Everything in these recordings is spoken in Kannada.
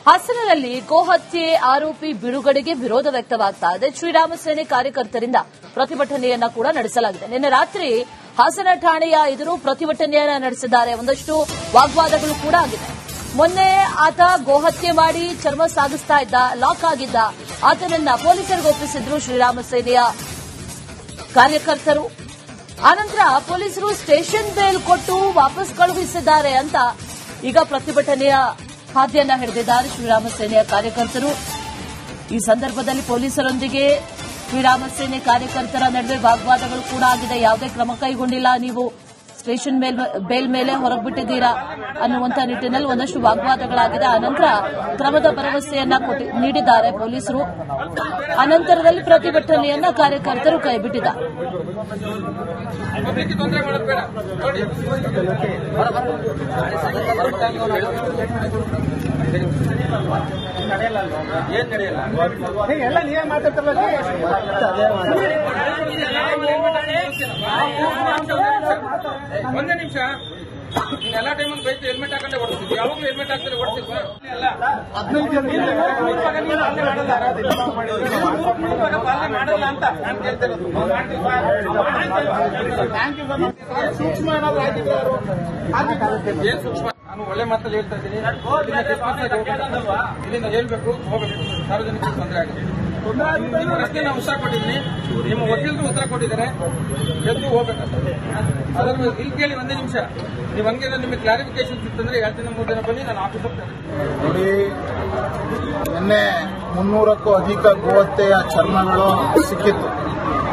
ಹಾಸನದಲ್ಲಿ ಗೋಹತ್ಯೆ ಆರೋಪಿ ಬಿಡುಗಡೆಗೆ ವಿರೋಧ ವ್ಯಕ್ತವಾಗ್ತಾ ಇದೆ. ಶ್ರೀರಾಮ ಸೇನೆ ಕಾರ್ಯಕರ್ತರಿಂದ ಪ್ರತಿಭಟನೆಯನ್ನ ಕೂಡ ನಡೆಸಲಾಗಿದೆ. ನಿನ್ನೆ ರಾತ್ರಿ ಹಾಸನ ಠಾಣೆಯ ಎದುರು ಪ್ರತಿಭಟನೆಯನ್ನ ನಡೆಸಿದ್ದಾರೆ. ಒಂದಷ್ಟು ವಾಗ್ವಾದಗಳು ಕೂಡ ಆಗಿದೆ. ಮೊನ್ನೆ ಆತ ಗೋಹತ್ಯೆ ಮಾಡಿ ಚರ್ಮ ಸಾಗಿಸ್ತಾ ಇದ್ದ, ಲಾಕ್ ಆಗಿದ್ದ. ಆತನನ್ನ ಪೊಲೀಸರಿಗೆ ಒಪ್ಪಿಸಿದ್ರು ಶ್ರೀರಾಮ ಸೇನೆಯ ಕಾರ್ಯಕರ್ತರು. ಆನಂತರ ಪೊಲೀಸರು ಸ್ಟೇಷನ್ ಬೇಲ್ ಕೊಟ್ಟು ವಾಪಸ್ ಕಳುಹಿಸಿದ್ದಾರೆ ಅಂತ ಈಗ ಪ್ರತಿಭಟನೆಯ ಹಾದಿಯನ್ನ ಹಿಡಿದಿದ್ದಾರೆ ಶ್ರೀರಾಮ ಸೇನೆಯ ಕಾರ್ಯಕರ್ತರು. ಈ ಸಂದರ್ಭದಲ್ಲಿ ಪೊಲೀಸರೊಂದಿಗೆ ಶ್ರೀರಾಮ ಸೇನೆ ಕಾರ್ಯಕರ್ತರ ನಡುವೆ ವಾಗ್ವಾದಗಳು ಕೂಡ ಆಗಿದೆ. ಯಾವುದೇ ಕ್ರಮ ಕೈಗೊಂಡಿಲ್ಲ, ನೀವು ಸ್ಟೇಷನ್ ಬೇಲ್ ಮೇಲೆ ಹೊರಬಿಟ್ಟಿದ್ದೀರಾ ಅನ್ನುವಂತ ನಿಟ್ಟಿನಲ್ಲಿ ಒಂದಷ್ಟು ವಾಗ್ವಾದಗಳಾಗಿದೆ. ಅನಂತರ ಕ್ರಮದ ಭರವಸೆಯನ್ನ ನೀಡಿದ್ದಾರೆ ಪೊಲೀಸರು. ಅನಂತರದಲ್ಲಿ ಪ್ರತಿಭಟನೆಯನ್ನ ಕಾರ್ಯಕರ್ತರು ಕೈಬಿಟ್ಟಿದ್ದಾರೆ. ಒಂದೇ ನಿಮಿಷ, ಎಲ್ಲ ಟೈಮಲ್ಲಿ ಬೈಕ್ ಹೆಲ್ಮೆಟ್ ಹಾಕೊಂಡೆ ಓಡಿಸ್ತಿದ್ವಿ. ಯಾವಾಗಲೂ ಹೆಲ್ಮೆಟ್ ಹಾಕ್ತಾರೆ ಓಡಿಸ್ತಿದ್ವಿ. ಮಾಡಲ್ಲ ಅಂತ ನಾನು ಕೇಳ್ತಿರೋದು. ಏನ್ ಸೂಕ್ಷ್ಮ? ನಾನು ಒಳ್ಳೆ ಮಾತಲ್ಲಿ ಹೇಳ್ತಾ ಇದ್ದೀನಿ. ಇಲ್ಲಿಂದ ಹೇಳ್ಬೇಕು, ಹೋಗ್ಬೇಕು, ಸಾರ್ವಜನಿಕರಿಗೆ ತೊಂದರೆ ಆಗಿದೆ. ನಿಮ್ಮ ಪ್ರಶ್ನೆ ನಾವು ಉತ್ತರ ಕೊಟ್ಟಿದ್ದೀನಿ, ನಿಮ್ಮ ವಕೀಲರು ಉತ್ತರ ಕೊಟ್ಟಿದ್ದಾರೆ, ಎದ್ದು ಹೋಗ್ಬೇಕಂತ. ಅದರ ಇಲ್ಲಿ ಕೇಳಿ ಒಂದೇ ನಿಮಿಷ, ನೀವು ಹಂಗೆ ನಿಮಗೆ ಕ್ಲಾರಿಫಿಕೇಶನ್ ಸಿಕ್ತಂದ್ರೆ 2 ದಿನ 3 ದಿನ ಬನ್ನಿ, ನಾನು ಆಫೀಸ್ ಹೋಗ್ತೇನೆ. ನೋಡಿ, ನಿನ್ನೆ 300ಕ್ಕೂ ಅಧಿಕ ಗೋಹತ್ಯೆಯ ಚರ್ಮಗಳು ಸಿಕ್ಕಿತ್ತು.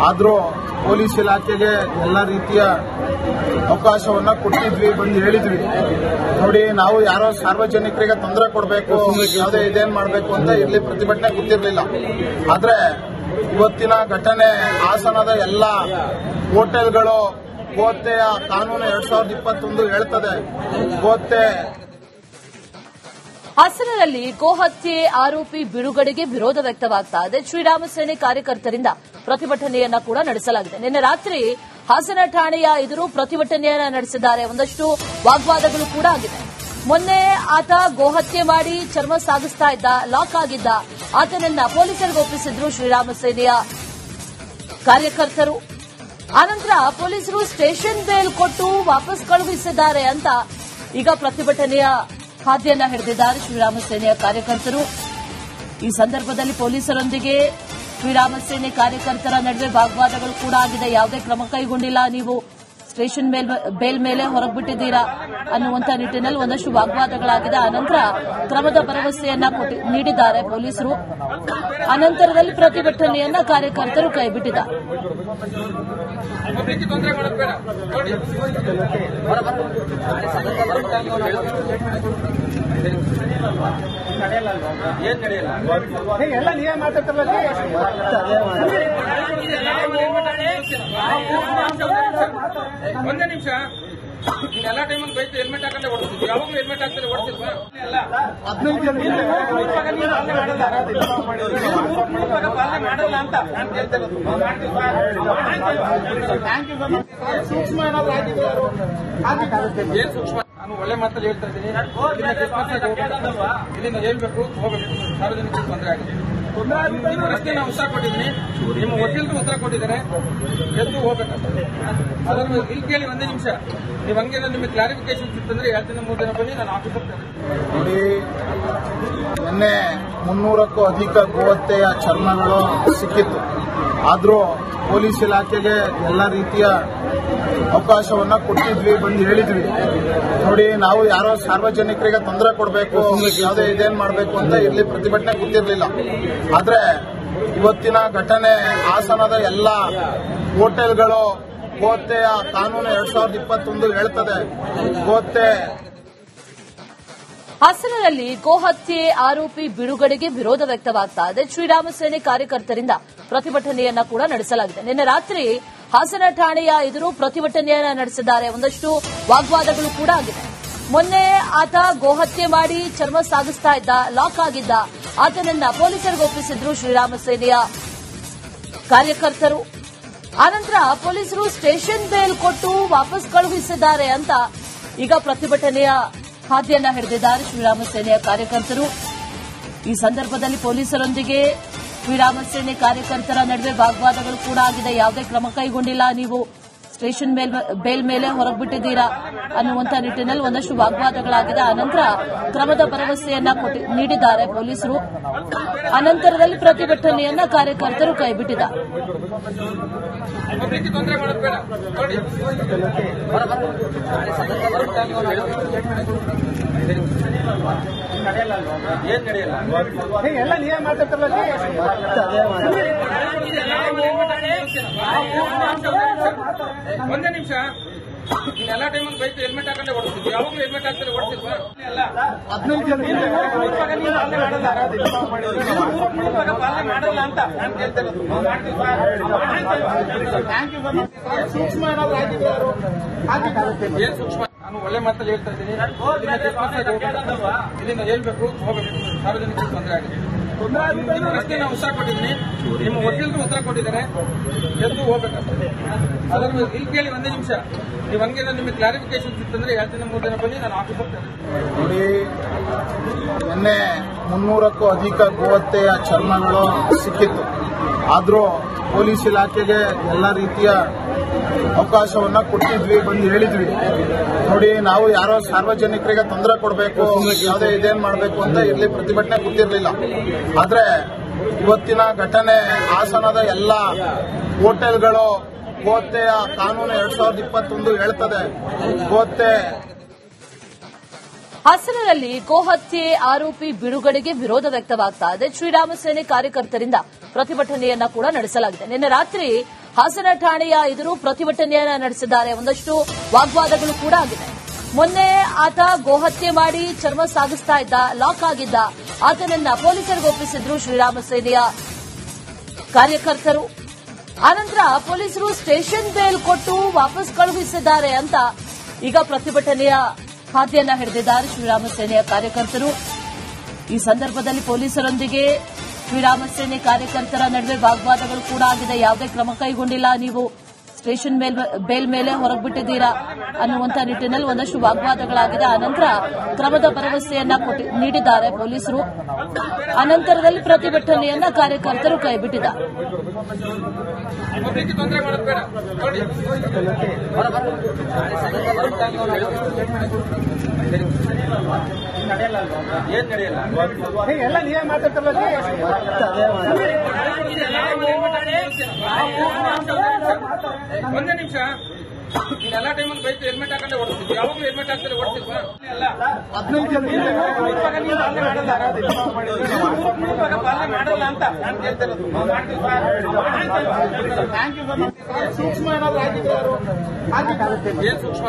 ಆದರೂ ಪೊಲೀಸ್ ಇಲಾಖೆಗೆ ಎಲ್ಲ ರೀತಿಯ ಅವಕಾಶವನ್ನ ಕೊಟ್ಟಿದ್ವಿ, ಬಂದು ಹೇಳಿದ್ವಿ. ನೋಡಿ, ನಾವು ಯಾರೋ ಸಾರ್ವಜನಿಕರಿಗೆ ತೊಂದರೆ ಕೊಡಬೇಕು, ಯಾವುದೇ ಇದೇನ್ ಮಾಡಬೇಕು ಅಂತ ಇಲ್ಲಿ ಪ್ರತಿಭಟನೆ ಗೊತ್ತಿರಲಿಲ್ಲ. ಆದ್ರೆ ಇವತ್ತಿನ ಘಟನೆ ಹಾಸನದ ಎಲ್ಲ ಹೋಟೆಲ್ಗಳು ಗೋಹತ್ಯೆಯ ಕಾನೂನು 2021 ಹೇಳ್ತದೆ. ಗೋಹತ್ಯೆ ಹಾಸನದಲ್ಲಿ ಗೋಹತ್ಯೆ ಆರೋಪಿ ಬಿಡುಗಡೆಗೆ ವಿರೋಧ ವ್ಯಕ್ತವಾಗ್ತಾ ಇದೆ. ಶ್ರೀರಾಮ ಸೇನೆ ಕಾರ್ಯಕರ್ತರಿಂದ ಪ್ರತಿಭಟನೆಯನ್ನ ಕೂಡ ನಡೆಸಲಾಗಿದೆ. ನಿನ್ನೆ ರಾತ್ರಿ ಹಾಸನ ಠಾಣೆಯ ಎದುರು ಪ್ರತಿಭಟನೆಯನ್ನ ನಡೆಸಿದ್ದಾರೆ. ಒಂದಷ್ಟು ವಾಗ್ವಾದಗಳು ಕೂಡ ಆಗಿದೆ. ಮೊನ್ನೆ ಆತ ಗೋಹತ್ಯೆ ಮಾಡಿ ಚರ್ಮ ಸಾಗಿಸ್ತಾ ಇದ್ದ, ಲಾಕ್ ಆಗಿದ್ದ. ಆತನನ್ನ ಪೊಲೀಸರಿಗೆ ಒಪ್ಪಿಸಿದ್ರು ಶ್ರೀರಾಮ ಸೇನೆಯ ಕಾರ್ಯಕರ್ತರು. ಆನಂತರ ಪೊಲೀಸರು ಸ್ಟೇಷನ್ ಬೇಲ್ ಕೊಟ್ಟು ವಾಪಸ್ ಕಳುಹಿಸಿದ್ದಾರೆ ಅಂತ ಈಗ ಪ್ರತಿಭಟನೆಯ ಹಾದಿಯನ್ನ ಹಿಡಿದಿದ್ದಾರೆ ಶ್ರೀರಾಮ ಸೇನೆಯ ಕಾರ್ಯಕರ್ತರು. ಈ ಸಂದರ್ಭದಲ್ಲಿ ಪೊಲೀಸರೊಂದಿಗೆ ಶ್ರೀರಾಮ ಸೇನೆ ಕಾರ್ಯಕರ್ತರ ನಡುವೆ ವಾಗ್ವಾದಗಳು ಕೂಡ ಆಗಿದೆ. ಯಾವುದೇ ಕ್ರಮ ಕೈಗೊಂಡಿಲ್ಲ, ನೀವು ಸ್ಟೇಷನ್ ಬೇಲ್ ಮೇಲೆ ಹೊರಬಿಟ್ಟಿದ್ದೀರಾ ಅನ್ನುವಂತ ನಿಟ್ಟಿನಲ್ಲಿ ಒಂದಷ್ಟು ವಾಗ್ವಾದಗಳಾಗಿದೆ. ಅನಂತರ ಕ್ರಮದ ಭರವಸೆಯನ್ನ ನೀಡಿದ್ದಾರೆ ಪೊಲೀಸರು. ಅನಂತರದಲ್ಲಿ ಪ್ರತಿಭಟನೆಯನ್ನ ಕಾರ್ಯಕರ್ತರು ಕೈಬಿಟ್ಟಿದ್ದಾರೆ. ಏನ್ ನಡೆಯಲ್ಲ, ಎಲ್ಲ ನೀವೇ ಮಾತಾಡ್ತಿರಲ್ಲ. ಒಂದೇ ನಿಮಿಷ, ಎಲ್ಲ ಟೈಮಲ್ಲಿ ಬೈಕ್ ಹೆಲ್ಮೆಟ್ ಹಾಕೊಂಡೆ ಓಡಿಸ್ತಿದ್ವಿ. ಯಾವಾಗಲೂ ಹೆಲ್ಮೆಟ್ ಹಾಕ್ತಾರೆ ಓಡಿಸ್ತಿದ್ವಿ. ಮಾಡಲ್ಲ ಅಂತ ನಾನು ಕೇಳ್ತಿರೋದು. ಸೂಕ್ಷ್ಮ ಏನ್ ಸೂಕ್ಷ್ಮ? ನಾನು ಒಳ್ಳೆ ಮಾತಲ್ಲಿ ಹೇಳ್ತಾ ಇದ್ದೀನಿ. ಇಲ್ಲಿಂದ ಹೇಳ್ಬೇಕು, ಹೋಗ್ಬೇಕು, ಸಾರ್ವಜನಿಕರಿಗೆ ತೊಂದರೆ ಆಗಿದೆ. ನಿಮ್ಮ ಪ್ರಶ್ನೆ ನಾವು ಉತ್ತರ ಕೊಟ್ಟಿದ್ದೀನಿ, ನಿಮ್ಮ ವಕೀಲರು ಉತ್ತರ ಕೊಟ್ಟಿದ್ದಾರೆ, ಎದ್ದು ಹೋಗ್ಬೇಕಂತ. ಅದರ ಇಲ್ಲಿ ಕೇಳಿ ಒಂದೇ ನಿಮಿಷ, ನೀವು ಹಂಗೆ ನಿಮಗೆ ಕ್ಲಾರಿಫಿಕೇಶನ್ ಸಿಕ್ತಂದ್ರೆ 2 ದಿನ 3 ದಿನ ಬನ್ನಿ, ನಾನು ಆಫೀಸ್ ಹೋಗ್ತೇನೆ. ನೋಡಿ, ನಿನ್ನೆ 300ಕ್ಕೂ ಅಧಿಕ ಗೋಹತ್ಯೆಯ ಚರ್ಮಗಳು ಸಿಕ್ಕಿತ್ತು. ಆದರೂ ಪೊಲೀಸ್ ಇಲಾಖೆಗೆ ಎಲ್ಲ ರೀತಿಯ ಅವಕಾಶವನ್ನ ಕೊಟ್ಟಿದ್ವಿ, ಬಂದು ಹೇಳಿದ್ವಿ. ನೋಡಿ, ನಾವು ಯಾರೋ ಸಾರ್ವಜನಿಕರಿಗೆ ತೊಂದರೆ ಕೊಡಬೇಕು, ಯಾವುದೇ ಇದೇನ್ ಮಾಡಬೇಕು ಅಂತ ಇಲ್ಲಿ ಪ್ರತಿಭಟನೆ ಗೊತ್ತಿರಲಿಲ್ಲ. ಆದ್ರೆ ಇವತ್ತಿನ ಘಟನೆ ಹಾಸನದ ಎಲ್ಲ ಹೋಟೆಲ್ಗಳು ಗೋಹತ್ಯೆಯ ಕಾನೂನು 2021 ಹೇಳ್ತದೆ. ಗೋಹತ್ಯೆ ಹಾಸನದಲ್ಲಿ ಗೋಹತ್ಯೆ ಆರೋಪಿ ಬಿಡುಗಡೆಗೆ ವಿರೋಧ ವ್ಯಕ್ತವಾಗ್ತಾ ಇದೆ. ಶ್ರೀರಾಮ ಸೇನೆ ಕಾರ್ಯಕರ್ತರಿಂದ ಪ್ರತಿಭಟನೆಯನ್ನ ಕೂಡ ನಡೆಸಲಾಗಿದೆ. ನಿನ್ನೆ ರಾತ್ರಿ ಹಾಸನ ಠಾಣೆಯ ಎದುರು ಪ್ರತಿಭಟನೆಯನ್ನ ನಡೆಸಿದ್ದಾರೆ. ಒಂದಷ್ಟು ವಾಗ್ವಾದಗಳು ಕೂಡ ಆಗಿದೆ. ಮೊನ್ನೆ ಆತ ಗೋಹತ್ಯೆ ಮಾಡಿ ಚರ್ಮ ಸಾಗಿಸ್ತಾ ಇದ್ದ, ಲಾಕ್ ಆಗಿದ್ದ. ಆತನನ್ನ ಪೊಲೀಸರಿಗೆ ಒಪ್ಪಿಸಿದ್ರು ಶ್ರೀರಾಮ ಸೇನೆಯ ಕಾರ್ಯಕರ್ತರು. ಆನಂತರ ಪೊಲೀಸರು ಸ್ಟೇಷನ್ ಬೇಲ್ ಕೊಟ್ಟು ವಾಪಸ್ ಕಳುಹಿಸಿದ್ದಾರೆ ಅಂತ ಈಗ ಪ್ರತಿಭಟನೆಯ ಹಾದಿಯನ್ನ ಹಿಡಿದಿದ್ದಾರೆ ಶ್ರೀರಾಮ ಸೇನೆಯ ಕಾರ್ಯಕರ್ತರು. ಈ ಸಂದರ್ಭದಲ್ಲಿ ಪೊಲೀಸರೊಂದಿಗೆ ಶ್ರೀರಾಮ ಸೇನೆ ಕಾರ್ಯಕರ್ತರ ನಡುವೆ ವಾಗ್ವಾದಗಳು ಕೂಡ ಆಗಿದೆ. ಯಾವುದೇ ಕ್ರಮ ಕೈಗೊಂಡಿಲ್ಲ, ನೀವು ಸ್ಟೇಷನ್ ಬೇಲ್ ಮೇಲೆ ಹೊರಬಿಟ್ಟಿದ್ದೀರಾ ಅನ್ನುವಂತ ನಿಟ್ಟಿನಲ್ಲಿ ಒಂದಷ್ಟು ವಾಗ್ವಾದಗಳಾಗಿದೆ. ಅನಂತರ ಕ್ರಮದ ಭರವಸೆಯನ್ನ ನೀಡಿದ್ದಾರೆ ಪೊಲೀಸರು. ಅನಂತರದಲ್ಲಿ ಪ್ರತಿಭಟನೆಯನ್ನ ಕಾರ್ಯಕರ್ತರು ಕೈಬಿಟ್ಟಿದ್ದಾರೆ. ಒಂದೇ ನಿಮಿಷ, ಎಲ್ಲ ಟೈಮಲ್ಲಿ ಬೈಕ್ ಹೆಲ್ಮೆಟ್ ಹಾಕೊಂಡೆ ಓಡಿಸ್ತಿದ್ವಿ. ಯಾವಾಗಲೂ ಹೆಲ್ಮೆಟ್ ಹಾಕ್ತಾರೆ ಓಡಿಸಿದ್ವಾ? ಮಾಡಲ್ಲ ಅಂತ ನಾನು ಕೇಳ್ತಿರೋದು. ಏನ್ ಸೂಕ್ಷ್ಮ? ನಾನು ಒಳ್ಳೆ ಮಾತಲ್ಲಿ ಹೇಳ್ತಾ ಇದ್ದೀನಿ. ಇಲ್ಲಿಂದ ಹೇಳ್ಬೇಕು, ಹೋಗ್ಬೇಕು, ಸಾರ್ವಜನಿಕರಿಗೆ ತೊಂದರೆ ಆಗಿದೆ. ನಿಮ್ಮ ಪ್ರಶ್ನೆ ನಾವು ಉತ್ತರ ಕೊಟ್ಟಿದ್ದೀನಿ, ನಿಮ್ಮ ವಕೀಲರು ಉತ್ತರ ಕೊಟ್ಟಿದ್ದಾರೆ, ಎದ್ದು ಹೋಗ್ಬೇಕಂತ. ಅದರ ಇಲ್ಲಿ ಕೇಳಿ ಒಂದೇ ನಿಮಿಷ, ನೀವು ಹಂಗೆ ನಿಮಗೆ ಕ್ಲಾರಿಫಿಕೇಶನ್ ಸಿಕ್ತಂದ್ರೆ 2 ದಿನ 3 ದಿನ ಬನ್ನಿ, ನಾನು ಆಫೀಸ್ ಹೋಗ್ತೇನೆ. ನೋಡಿ, ನಿನ್ನೆ 300ಕ್ಕೂ ಅಧಿಕ ಗೋಹತ್ಯೆಯ ಚರ್ಮಗಳು ಸಿಕ್ಕಿತ್ತು. ಆದರೂ ಪೊಲೀಸ್ ಇಲಾಖೆಗೆ ಎಲ್ಲ ರೀತಿಯ ಅವಕಾಶವನ್ನ ಕೊಟ್ಟಿದ್ವಿ, ಬಂದು ಹೇಳಿದ್ವಿ. ನೋಡಿ, ನಾವು ಯಾರೋ ಸಾರ್ವಜನಿಕರಿಗೆ ತೊಂದರೆ ಕೊಡಬೇಕು, ಯಾವುದೇ ಇದೇನ್ ಮಾಡಬೇಕು ಅಂತ ಇಲ್ಲಿ ಪ್ರತಿಭಟನೆ ಕೂತಿರ್ಲಿಲ್ಲ. ಆದ್ರೆ ಇವತ್ತಿನ ಘಟನೆ ಹಾಸನದ ಎಲ್ಲ ಹೋಟೆಲ್ಗಳು ಗೋಹತ್ಯೆಯ ಕಾನೂನು 2021 ಹೇಳ್ತದೆ. ಗೋಹತ್ಯೆ ಹಾಸನದಲ್ಲಿ ಗೋಹತ್ಯೆ ಆರೋಪಿ ಬಿಡುಗಡೆಗೆ ವಿರೋಧ ವ್ಯಕ್ತವಾಗ್ತಾ ಇದೆ. ಶ್ರೀರಾಮ ಸೇನೆ ಕಾರ್ಯಕರ್ತರಿಂದ ಪ್ರತಿಭಟನೆಯನ್ನ ಕೂಡ ನಡೆಸಲಾಗಿದೆ. ನಿನ್ನೆ ರಾತ್ರಿ ಹಾಸನ ಠಾಣೆಯ ಎದುರು ಪ್ರತಿಭಟನೆಯನ್ನ ನಡೆಸಿದ್ದಾರೆ. ಒಂದಷ್ಟು ವಾಗ್ವಾದಗಳು ಕೂಡ ಆಗಿದೆ. ಮೊನ್ನೆ ಆತ ಗೋಹತ್ಯೆ ಮಾಡಿ ಚರ್ಮ ಸಾಗಿಸ್ತಾ ಇದ್ದ, ಲಾಕ್ ಆಗಿದ್ದ ಆತನನ್ನ ಪೊಲೀಸರಿಗೆ ಒಪ್ಪಿಸಿದ್ರು ಶ್ರೀರಾಮ ಸೇನೆಯ ಕಾರ್ಯಕರ್ತರು. ಆನಂತರ ಪೊಲೀಸರು ಸ್ಟೇಷನ್ ಬೇಲ್ ಕೊಟ್ಟು ವಾಪಸ್ ಕಳುಹಿಸಿದ್ದಾರೆ ಅಂತ ಈಗ ಪ್ರತಿಭಟನೆಯ ಹಾದಿಯನ್ನ ಹಿಡಿದಿದ್ದಾರೆ ಶ್ರೀರಾಮ ಸೇನೆಯ ಕಾರ್ಯಕರ್ತರು. ಈ ಸಂದರ್ಭದಲ್ಲಿ ಪೊಲೀಸರೊಂದಿಗೆ ಶ್ರೀರಾಮ ಸೇನೆ ಕಾರ್ಯಕರ್ತರ ನಡುವೆ ವಾಗ್ವಾದಗಳು ಕೂಡ ಆಗಿದೆ. ಯಾವುದೇ ಕ್ರಮ ಕೈಗೊಂಡಿಲ್ಲ, ನೀವು ಸ್ಟೇಷನ್ ಬೇಲ್ ಮೇಲೆ ಹೊರಬಿಟ್ಟಿದ್ದೀರಾ ಅನ್ನುವಂತ ನಿಟ್ಟಿನಲ್ಲಿ ಒಂದಷ್ಟು ವಾಗ್ವಾದಗಳಾಗಿದೆ. ಅನಂತರ ಕ್ರಮದ ಭರವಸೆಯನ್ನ ನೀಡಿದ್ದಾರೆ ಪೊಲೀಸರು. ಅನಂತರದಲ್ಲಿ ಪ್ರತಿಭಟನೆಯನ್ನ ಕಾರ್ಯಕರ್ತರು ಕೈಬಿಟ್ಟಿದ್ದಾರೆ. ಏನ್ ನಡೆಯಲ್ಲ, ಎಲ್ಲ ನೀವೇ ಮಾತಾಡ್ತಿರಲ್ಲ. ಒಂದೇ ನಿಮಿಷ, ಎಲ್ಲ ಟೈಮಲ್ಲಿ ಬೈಕ್ ಹೆಲ್ಮೆಟ್ ಹಾಕೊಂಡೆ ಓಡಿಸ್ತಿದ್ವಿ. ಯಾವಾಗಲೂ ಹೆಲ್ಮೆಟ್ ಹಾಕ್ತಾರೆ ಓಡಿಸಿದ್ವಾ? ಮಾಡಲ್ಲ ಅಂತ ನಾನು ಕೇಳ್ತಿರೋದು. ಸೂಕ್ಷ್ಮ ಏನಾದ್ರು ಆಗಿದ್ರು ಏನ್ ಸೂಕ್ಷ್ಮ?